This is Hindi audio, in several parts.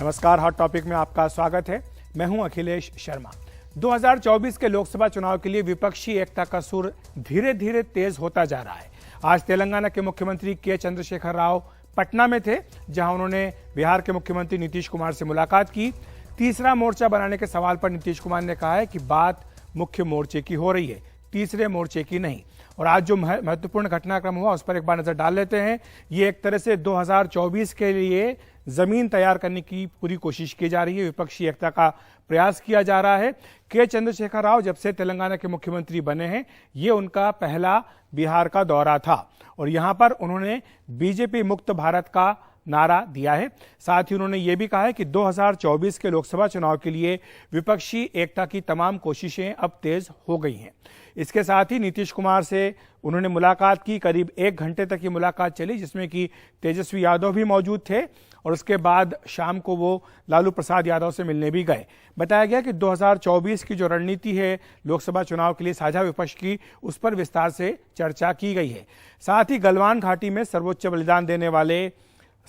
नमस्कार, हॉट टॉपिक में आपका स्वागत है। मैं हूं अखिलेश शर्मा। 2024 के लोकसभा चुनाव के लिए विपक्षी एकता का सुर धीरे धीरे तेज होता जा रहा है। आज तेलंगाना के मुख्यमंत्री के चंद्रशेखर राव पटना में थे, जहां उन्होंने बिहार के मुख्यमंत्री नीतीश कुमार से मुलाकात की। तीसरा मोर्चा बनाने के सवाल पर नीतीश कुमार ने कहा है कि बात मुख्य मोर्चे की हो रही है, तीसरे मोर्चे की नहीं। और आज जो महत्वपूर्ण घटनाक्रम हुआ उस पर एक बार नजर डाल लेते हैं। ये एक तरह से 2024 के लिए जमीन तैयार करने की पूरी कोशिश की जा रही है, विपक्षी एकता का प्रयास किया जा रहा है। के चंद्रशेखर राव जब से तेलंगाना के मुख्यमंत्री बने हैं, ये उनका पहला बिहार का दौरा था और यहां पर उन्होंने बीजेपी मुक्त भारत का नारा दिया है। साथ ही उन्होंने ये भी कहा है कि 2024 के लोकसभा चुनाव के लिए विपक्षी एकता की तमाम कोशिशें अब तेज हो गई हैं। इसके साथ ही नीतीश कुमार से उन्होंने मुलाकात की। करीब 1 घंटे तक ये मुलाकात चली, जिसमें कि तेजस्वी यादव भी मौजूद थे और उसके बाद शाम को वो लालू प्रसाद यादव से मिलने भी गए। बताया गया कि 2024 की जो रणनीति है लोकसभा चुनाव के लिए साझा विपक्ष की, उस पर विस्तार से चर्चा की गई है। साथ ही गलवान घाटी में सर्वोच्च बलिदान देने वाले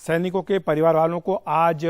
सैनिकों के परिवार वालों को आज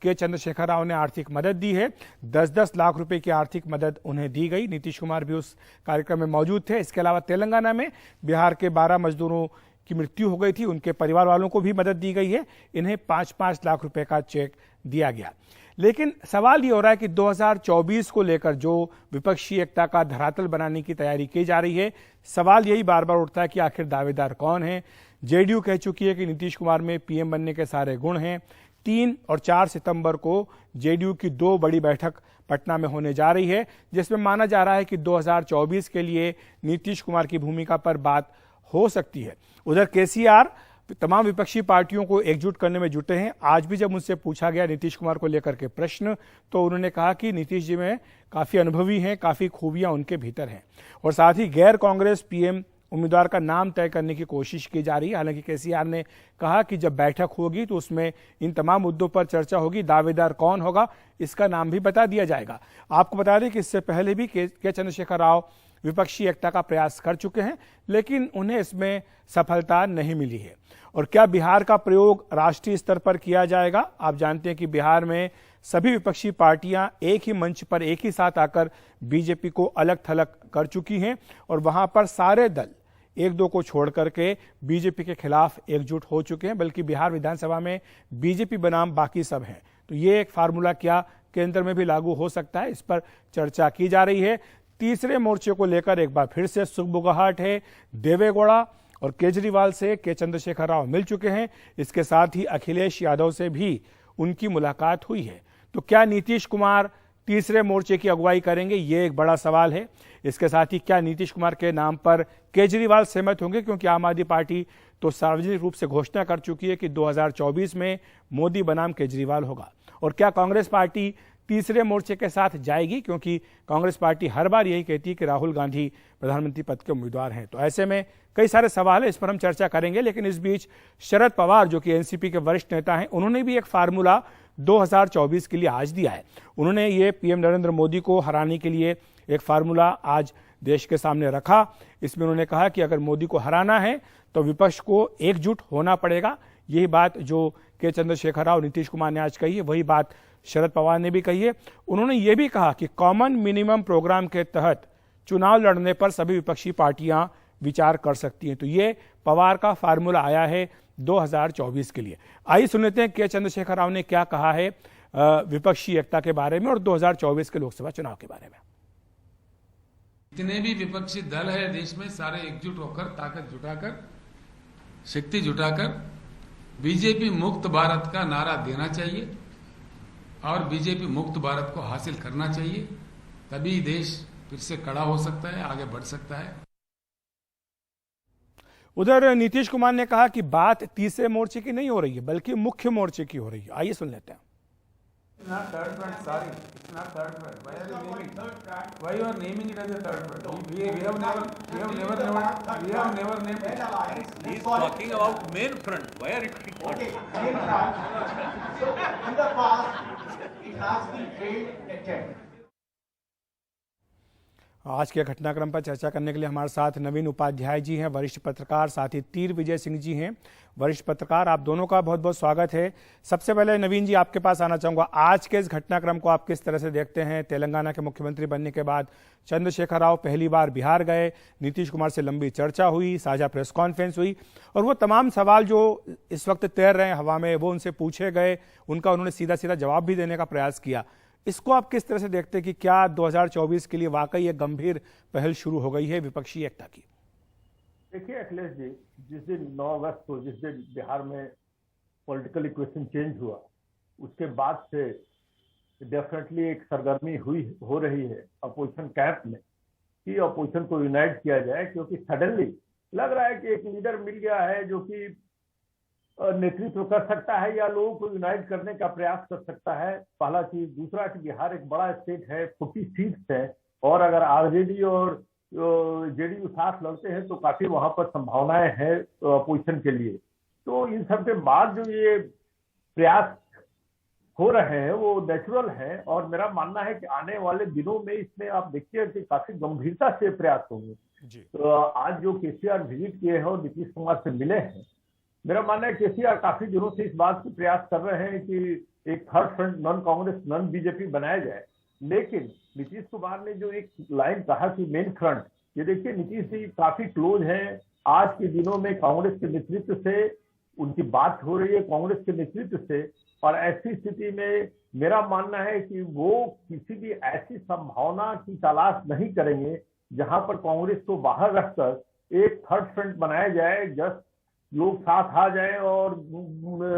के चंद्रशेखर राव ने आर्थिक मदद दी है। 10-10 लाख रुपए की आर्थिक मदद उन्हें दी गई। नीतीश कुमार भी उस कार्यक्रम में मौजूद थे। इसके अलावा तेलंगाना में बिहार के 12 मजदूरों की मृत्यु हो गई थी, उनके परिवार वालों को भी मदद दी गई है। इन्हें 5-5 लाख रुपए का चेक दिया गया। लेकिन सवाल ये हो रहा है कि 2024 को लेकर जो विपक्षी एकता का धरातल बनाने की तैयारी की जा रही है, सवाल यही बार बार उठता है कि आखिर दावेदार कौन है। जेडीयू कह चुकी है कि नीतीश कुमार में पीएम बनने के सारे गुण हैं। 3 और 4 सितंबर को जेडीयू की 2 बड़ी बैठक पटना में होने जा रही है, जिसमें माना जा रहा है कि 2024 के लिए नीतीश कुमार की भूमिका पर बात हो सकती है। उधर केसीआर तमाम विपक्षी पार्टियों को एकजुट करने में जुटे हैं। आज भी जब उनसे पूछा गया नीतीश कुमार को लेकर के प्रश्न, तो उन्होंने कहा कि नीतीश जी में काफी अनुभवी हैं, काफी खूबियां उनके भीतर हैं। और साथ ही गैर कांग्रेस पीएम उम्मीदवार का नाम तय करने की कोशिश की जा रही है। हालांकि केसीआर ने कहा कि जब बैठक होगी तो उसमें इन तमाम मुद्दों पर चर्चा होगी, दावेदार कौन होगा इसका नाम भी बता दिया जाएगा। आपको बता दें कि इससे पहले भी के चंद्रशेखर राव विपक्षी एकता का प्रयास कर चुके हैं, लेकिन उन्हें इसमें सफलता नहीं मिली है। और क्या बिहार का प्रयोग राष्ट्रीय स्तर पर किया जाएगा? आप जानते हैं कि बिहार में सभी विपक्षी पार्टियां एक ही मंच पर एक ही साथ आकर बीजेपी को अलग थलग कर चुकी हैं और वहां पर सारे दल 1-2 को छोड़ करके बीजेपी के खिलाफ एकजुट हो चुके हैं। बल्कि बिहार विधानसभा में बीजेपी बनाम बाकी सब हैं। तो ये एक फार्मूला क्या केंद्र में भी लागू हो सकता है, इस पर चर्चा की जा रही है। तीसरे मोर्चे को लेकर एक बार फिर से सुगबुगाहट है। देवेगौड़ा और केजरीवाल से के चंद्रशेखर राव मिल चुके हैं। इसके साथ ही अखिलेश यादव से भी उनकी मुलाकात हुई है। तो क्या नीतीश कुमार तीसरे मोर्चे की अगुवाई करेंगे, ये एक बड़ा सवाल है। इसके साथ ही क्या नीतीश कुमार के नाम पर केजरीवाल सहमत होंगे, क्योंकि आम आदमी पार्टी तो सार्वजनिक रूप से घोषणा कर चुकी है कि 2024 में मोदी बनाम केजरीवाल होगा। और क्या कांग्रेस पार्टी तीसरे मोर्चे के साथ जाएगी, क्योंकि कांग्रेस पार्टी हर बार यही कहती है कि राहुल गांधी प्रधानमंत्री पद के उम्मीदवार हैं। तो ऐसे में कई सारे सवाल है, इस पर हम चर्चा करेंगे। लेकिन इस बीच शरद पवार, जो कि एनसीपी के वरिष्ठ नेता हैं, उन्होंने भी एक फार्मूला 2024 के लिए आज दिया है। उन्होंने ये पीएम नरेंद्र मोदी को हराने के लिए एक फार्मूला आज देश के सामने रखा। इसमें उन्होंने कहा कि अगर मोदी को हराना है तो विपक्ष को एकजुट होना पड़ेगा। यही बात जो के चंद्रशेखर राव, नीतीश कुमार ने आज कही है, वही बात शरद पवार ने भी कही है। उन्होंने ये भी कहा कि कॉमन मिनिमम प्रोग्राम के तहत चुनाव लड़ने पर सभी विपक्षी पार्टियां विचार कर सकती हैं। तो ये पवार का फार्मूला आया है 2024 के लिए। आइए सुन लेते हैं के चंद्रशेखर राव ने क्या कहा है विपक्षी एकता के बारे में और 2024 के लोकसभा चुनाव के बारे में। जितने भी विपक्षी दल है देश में, सारे एकजुट होकर, ताकत जुटाकर, शक्ति जुटाकर बीजेपी मुक्त भारत का नारा देना चाहिए और बीजेपी मुक्त भारत को हासिल करना चाहिए। तभी देश फिर से खड़ा हो सकता है, आगे बढ़ सकता है। उधर नीतीश कुमार ने कहा कि बात तीसरे मोर्चे की नहीं हो रही है, बल्कि मुख्य मोर्चे की हो रही है। आइए सुन लेते हैं। Not third front, sorry. It's not third front. Why are you naming it? Why you are naming it as a third front? We have never named it. He is talking about main front. Why are you talking about? Okay, main front. So in the past, it has been failed attempt. आज के घटनाक्रम पर चर्चा करने के लिए हमारे साथ नवीन उपाध्याय जी हैं, वरिष्ठ पत्रकार, साथ ही तीर विजय सिंह जी हैं, वरिष्ठ पत्रकार। आप दोनों का बहुत बहुत स्वागत है। सबसे पहले नवीन जी आपके पास आना चाहूंगा, आज के इस घटनाक्रम को आप किस तरह से देखते हैं? तेलंगाना के मुख्यमंत्री बनने के बाद चंद्रशेखर राव पहली बार बिहार गए, नीतीश कुमार से लंबी चर्चा हुई, साझा प्रेस कॉन्फ्रेंस हुई और वो तमाम सवाल जो इस वक्त तैर रहे हैं हवा में वो उनसे पूछे गए, उनका उन्होंने सीधा सीधा जवाब भी देने का प्रयास किया। इसको आप किस तरह से देखते हैं कि क्या 2024 के लिए वाकई एक गंभीर पहल शुरू हो गई है विपक्षी एकता की? देखिए अखिलेश जी, जिस दिन 9 अगस्त को जिस दिन बिहार में पॉलिटिकल इक्वेशन चेंज हुआ, उसके बाद से डेफिनेटली एक सरगर्मी हो रही है अपोजिशन कैंप में कि अपोजिशन को यूनाइट किया जाए, क्योंकि सडनली लग रहा है कि एक लीडर मिल गया है जो कि नेतृत्व कर सकता है या लोगों को यूनाइट करने का प्रयास कर सकता है। पहला चीज। दूसरा कि बिहार एक बड़ा स्टेट है, 40 सीट्स है और अगर आरजेडी और जेडीयू साथ लड़ते हैं तो काफी वहां पर संभावनाएं हैं अपोजिशन के लिए। तो इन सब के बाद जो ये प्रयास हो रहे हैं वो नेचुरल है और मेरा मानना है कि आने वाले दिनों में इसमें आप देखिए कि काफी गंभीरता से प्रयास होंगे। तो आज जो केसीआर विजिट किए हैं और नीतीश कुमार से मिले हैं, मेरा मानना है केसीआर काफी दिनों से इस बात की प्रयास कर रहे हैं कि एक third front non Congress non BJP बनाया जाए। लेकिन नीतीश कुमार ने जो एक लाइन कहा कि मेन फ्रंट, ये देखिए नीतीश जी काफी क्लोज हैं। आज के दिनों में कांग्रेस के नेतृत्व से उनकी बात हो रही है, कांग्रेस के नेतृत्व से, और ऐसी स्थिति में मेरा मानना है कि वो किसी भी ऐसी संभावना की तलाश नहीं करेंगे जहां पर कांग्रेस को बाहर रखकर एक थर्ड फ्रंट बनाया जाए, जस्ट लोग साथ आ जाए और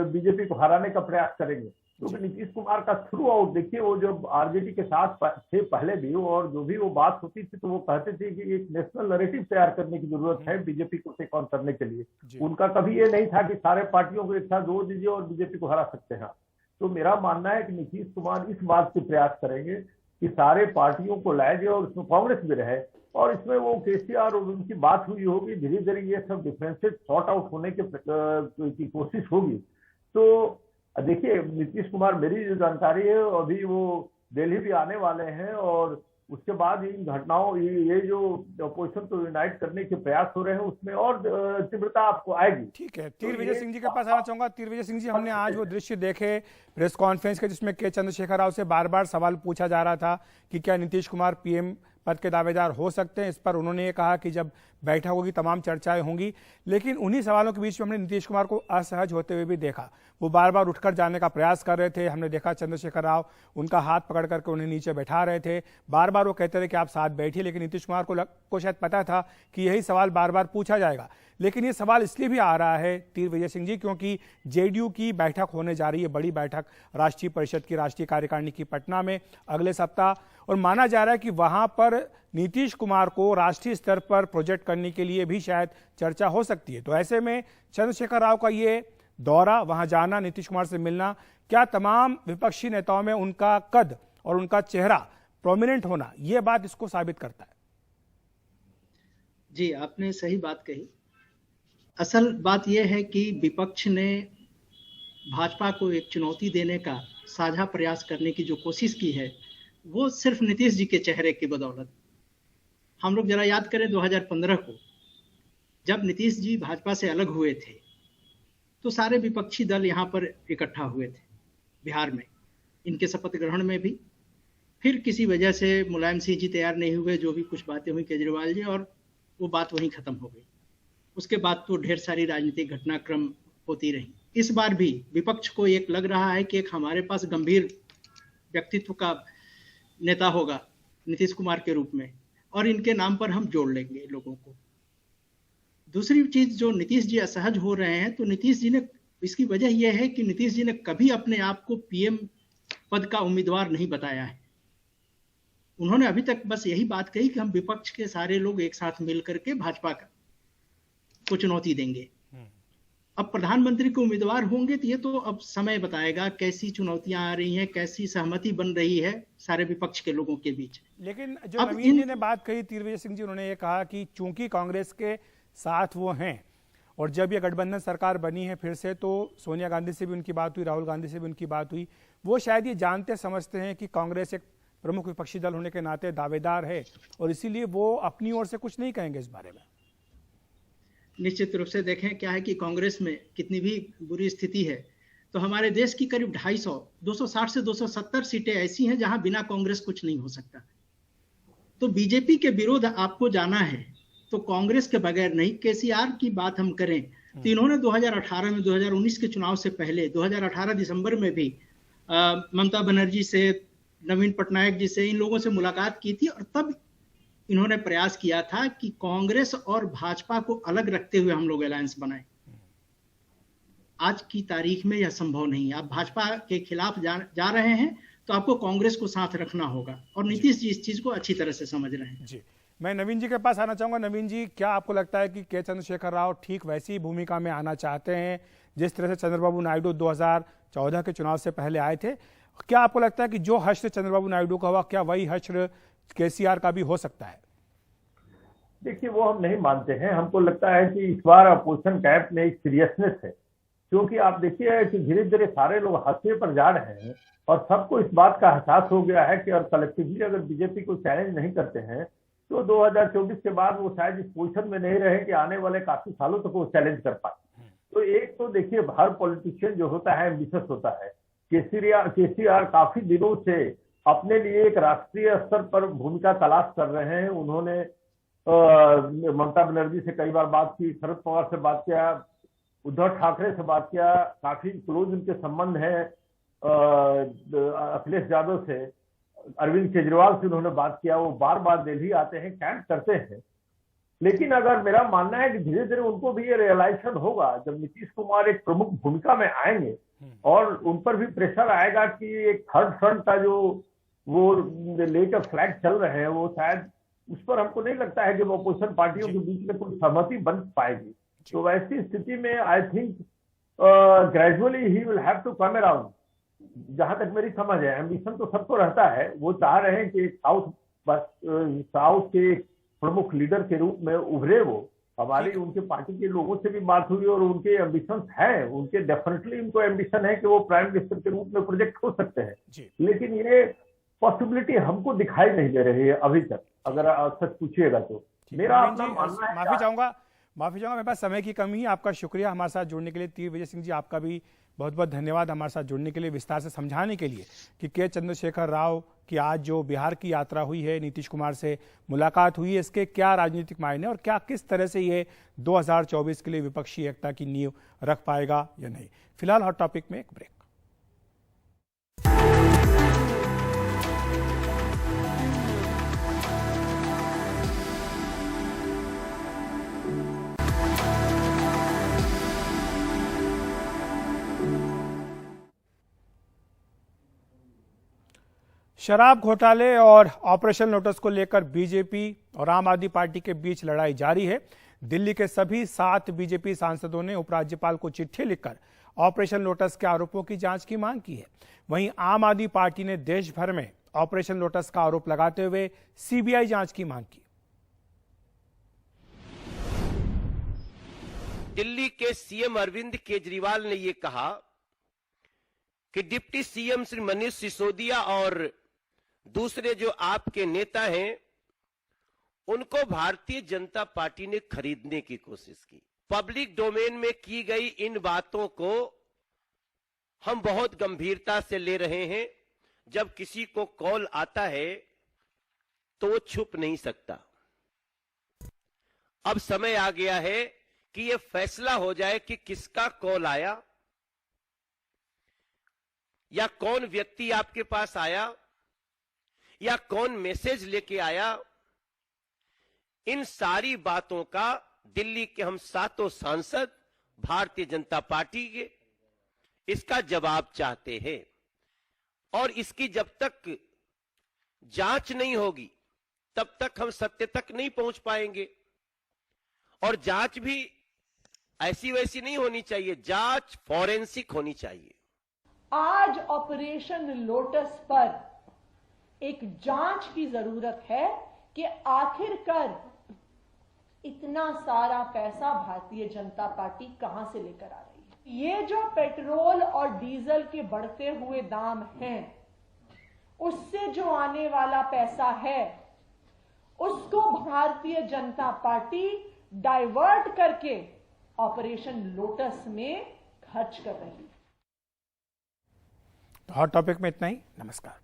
बीजेपी को हराने का प्रयास करेंगे। क्योंकि नीतीश कुमार का थ्रू आउट देखिए, वो जब आरजेडी के साथ थे पहले भी, और जो भी वो बात होती थी तो वो कहते थे कि एक नेशनल नैरेटिव तैयार करने की जरूरत है बीजेपी को टेक ऑन करने के लिए। उनका कभी ये नहीं था कि सारे पार्टियों को एक साथ जोड़ दीजिए और बीजेपी को हरा सकते हैं। तो मेरा मानना है कि नीतीश कुमार इस बात के प्रयास करेंगे कि सारे पार्टियों को लाए जाए और उसमें कांग्रेस भी रहे, और इसमें वो केसीआर और उनकी बात हुई होगी, धीरे धीरे ये सब डिफरेंसेस सॉर्ट आउट होने की कोशिश होगी। तो देखिए नीतीश कुमार, मेरी जो जानकारी है अभी वो दिल्ली भी आने वाले हैं और उसके बाद इन घटनाओं ये जो अपोजिशन को यूनाइट करने के प्रयास हो रहे हैं उसमें और तीव्रता आपको आएगी। ठीक है, तीर विजय सिंह जी के पास आना चाहूंगा। तीर विजय सिंह जी, हमने आज वो दृश्य देखे प्रेस कॉन्फ्रेंस के जिसमें के चंद्रशेखर राव से बार बार सवाल पूछा जा रहा था कि क्या नीतीश कुमार पीएम पद के दावेदार हो सकते हैं। इस पर उन्होंने ये कहा कि जब बैठक होगी तमाम चर्चाएं होंगी, लेकिन उन्हीं सवालों के बीच में हमने नीतीश कुमार को असहज होते हुए भी देखा। वो बार बार उठकर जाने का प्रयास कर रहे थे। हमने देखा चंद्रशेखर राव उनका हाथ पकड़ करके उन्हें नीचे बैठा रहे थे, बार बार वो कहते थे कि आप साथ बैठिए, लेकिन नीतीश कुमार को शायद पता था कि यही सवाल बार बार पूछा जाएगा। लेकिन ये सवाल इसलिए भी आ रहा है तीर विजय सिंह जी, क्योंकि जेडीयू की बैठक होने जा रही है, बड़ी बैठक राष्ट्रीय परिषद की, राष्ट्रीय कार्यकारिणी की पटना में अगले सप्ताह, और माना जा रहा है कि वहां पर नीतीश कुमार को राष्ट्रीय स्तर पर प्रोजेक्ट करने के लिए भी शायद चर्चा हो सकती है। तो ऐसे में चंद्रशेखर राव का ये दौरा, वहां जाना, नीतीश कुमार से मिलना, क्या तमाम विपक्षी नेताओं में उनका कद और उनका चेहरा प्रोमिनेंट होना, यह बात इसको साबित करता है? जी, आपने सही बात कही। असल बात यह है कि विपक्ष ने भाजपा को एक चुनौती देने का साझा प्रयास करने की जो कोशिश की है वो सिर्फ नीतीश जी के चेहरे की बदौलत। हम लोग जरा याद करें 2015 को, जब नीतीश जी भाजपा से अलग हुए थे तो सारे विपक्षी दल यहाँ पर इकट्ठा हुए थे बिहार में, इनके शपथ ग्रहण में भी। फिर किसी वजह से मुलायम सिंह जी तैयार नहीं हुए, जो भी कुछ बातें हुई केजरीवाल जी, और वो बात वहीं खत्म हो गई। उसके बाद तो ढेर सारी राजनीतिक घटनाक्रम होती रही। इस बार भी विपक्ष को एक लग रहा है कि एक हमारे पास गंभीर व्यक्तित्व का नेता होगा नीतीश कुमार के रूप में, और इनके नाम पर हम जोड़ लेंगे लोगों को। दूसरी चीज, जो नीतीश जी असहज हो रहे हैं, तो नीतीश जी ने, इसकी वजह यह है कि नीतीश जी ने कभी अपने आप को पीएम पद का उम्मीदवार नहीं बताया है। उन्होंने अभी तक बस यही बात कही कि हम विपक्ष के सारे लोग एक साथ मिलकर के भाजपा को चुनौती देंगे। अब प्रधानमंत्री के उम्मीदवार होंगे तो ये तो अब समय बताएगा कैसी चुनौतियां आ रही हैं, कैसी सहमति बन रही है सारे विपक्ष के लोगों के बीच। लेकिन जो नवीन जी ने बात कही, तीर विजय सिंह जी, उन्होंने ये कहा कि चूंकि कांग्रेस के साथ वो हैं और जब ये गठबंधन सरकार बनी है फिर से, तो सोनिया गांधी से भी उनकी बात हुई, राहुल गांधी से भी उनकी बात हुई, वो शायद ये जानते समझते हैं कि कांग्रेस एक प्रमुख विपक्षी दल होने के नाते दावेदार है और इसीलिए वो अपनी ओर से कुछ नहीं कहेंगे इस बारे में। निश्चित रूप से देखें क्या है कि कांग्रेस में कितनी भी बुरी स्थिति है तो हमारे देश की करीब 260 से 270 सीटें ऐसी हैं जहां बिना कांग्रेस कुछ नहीं हो सकता। तो बीजेपी के विरोध आपको जाना है तो कांग्रेस के बगैर नहीं। केसीआर की बात हम करें तो इन्होंने 2018 में 2019 के चुनाव से पहले 2018 दिसंबर में भी ममता बनर्जी से, नवीन पटनायक जी से, इन लोगों से मुलाकात की थी और तब इन्होंने प्रयास किया था कि कांग्रेस और भाजपा को अलग रखते हुए हम लोग अलायंस बनाए। आज की तारीख में यह संभव नहीं है। आप भाजपा के खिलाफ जा रहे हैं तो आपको कांग्रेस को साथ रखना होगा और नीतीश जी इस चीज को अच्छी तरह से समझ रहे हैं। जी, मैं नवीन जी के पास आना चाहूंगा। नवीन जी, क्या आपको लगता है कि के चंद्रशेखर राव ठीक वैसी भूमिका में आना चाहते हैं जिस तरह से चंद्रबाबू नायडू 2014 के चुनाव से पहले आए थे? क्या आपको लगता है कि जो हश्र चंद्रबाबू नायडू का हुआ, क्या वही हश्र केसीआर का भी हो सकता है? देखिए, वो हम नहीं मानते हैं। हमको लगता है कि इस बार अपोजिशन कैंप में एक सीरियसनेस है, क्योंकि आप देखिए कि धीरे धीरे सारे लोग हाशिए पर जा रहे हैं और सबको इस बात का एहसास हो गया है कि और कलेक्टिवली अगर बीजेपी को चैलेंज नहीं करते हैं तो 2024 के बाद वो शायद इस पोजीशन में नहीं रहे कि आने वाले काफी सालों तक वो चैलेंज कर पाए। तो एक तो देखिए, हर पॉलिटिशियन जो होता है एम्बिशियस होता है। केसीआर काफी दिनों से अपने लिए एक राष्ट्रीय स्तर पर भूमिका तलाश कर रहे हैं। उन्होंने ममता बनर्जी से कई बार बात की, शरद पवार से बात किया, उद्धव ठाकरे से बात किया, काफी क्लोज उनके संबंध है अखिलेश यादव से, अरविंद केजरीवाल से उन्होंने बात किया। वो बार बार दिल्ली आते हैं, कैंप करते हैं। लेकिन अगर मेरा मानना है कि धीरे धीरे उनको भी ये रियलाइजेशन होगा जब नीतीश कुमार एक प्रमुख भूमिका में आएंगे और उन पर भी प्रेशर आएगा कि एक थर्ड फ्रंट का जो वो लेकर फ्लैग चल रहे हैं, वो शायद उस पर हमको नहीं लगता है कि वो अपोजिशन पार्टियों के बीच में कोई सहमति बन पाएगी। तो वैसी स्थिति में आई थिंक ग्रेजुअली ही will have to come around. जहां तक मेरी समझ है, एम्बिशन तो सबको रहता है। वो चाह रहे हैं कि साउथ के प्रमुख लीडर के रूप में उभरे वो। हमारी उनके पार्टी के लोगों से भी बात हुई और उनके एम्बिशन हैं, उनके डेफिनेटली उनको एम्बिशन है कि वो प्राइम मिनिस्टर के रूप में प्रोजेक्ट हो सकते हैं। लेकिन ये पॉसिबिलिटी हमको दिखाई नहीं दे रही है अभी तक, अगर सच पूछिएगा तो। मेरा अपना मानना है। माफी चाहूंगा मेरे पास समय की कमी है। आपका शुक्रिया हमारे साथ जुड़ने के लिए। तीर विजय सिंह जी, आपका भी बहुत बहुत धन्यवाद हमारे साथ जुड़ने के लिए, विस्तार से समझाने के लिए कि के चंद्रशेखर राव की आज जो बिहार की यात्रा हुई है, नीतीश कुमार से मुलाकात हुई है, इसके क्या राजनीतिक मायने और क्या किस तरह से ये 2024 के लिए विपक्षी एकता की नींव रख पाएगा या नहीं। फिलहाल हॉट टॉपिक में एक ब्रेक। शराब घोटाले और ऑपरेशन लोटस को लेकर बीजेपी और आम आदमी पार्टी के बीच लड़ाई जारी है। दिल्ली के सभी 7 बीजेपी सांसदों ने उपराज्यपाल को चिट्ठी लिखकर ऑपरेशन लोटस के आरोपों की जांच की मांग की है। वहीं आम आदमी पार्टी ने देश भर में ऑपरेशन लोटस का आरोप लगाते हुए सीबीआई जांच की मांग की। दिल्ली के सीएम अरविंद केजरीवाल ने यह कहा कि डिप्टी सीएम श्री मनीष सिसोदिया और दूसरे जो आपके नेता हैं उनको भारतीय जनता पार्टी ने खरीदने की कोशिश की। पब्लिक डोमेन में की गई इन बातों को हम बहुत गंभीरता से ले रहे हैं। जब किसी को कॉल आता है तो वो छुप नहीं सकता। अब समय आ गया है कि यह फैसला हो जाए कि किसका कॉल आया या कौन व्यक्ति आपके पास आया या कौन मैसेज लेके आया। इन सारी बातों का दिल्ली के हम 7 सांसद भारतीय जनता पार्टी के इसका जवाब चाहते हैं और इसकी जब तक जांच नहीं होगी तब तक हम सत्य तक नहीं पहुंच पाएंगे। और जांच भी ऐसी वैसी नहीं होनी चाहिए, जांच फॉरेंसिक होनी चाहिए। आज ऑपरेशन लोटस पर एक जांच की जरूरत है कि आखिरकार इतना सारा पैसा भारतीय जनता पार्टी कहां से लेकर आ रही है। ये जो पेट्रोल और डीजल के बढ़ते हुए दाम हैं उससे जो आने वाला पैसा है उसको भारतीय जनता पार्टी डाइवर्ट करके ऑपरेशन लोटस में खर्च कर रही है। हॉट टॉपिक में इतना ही। नमस्कार।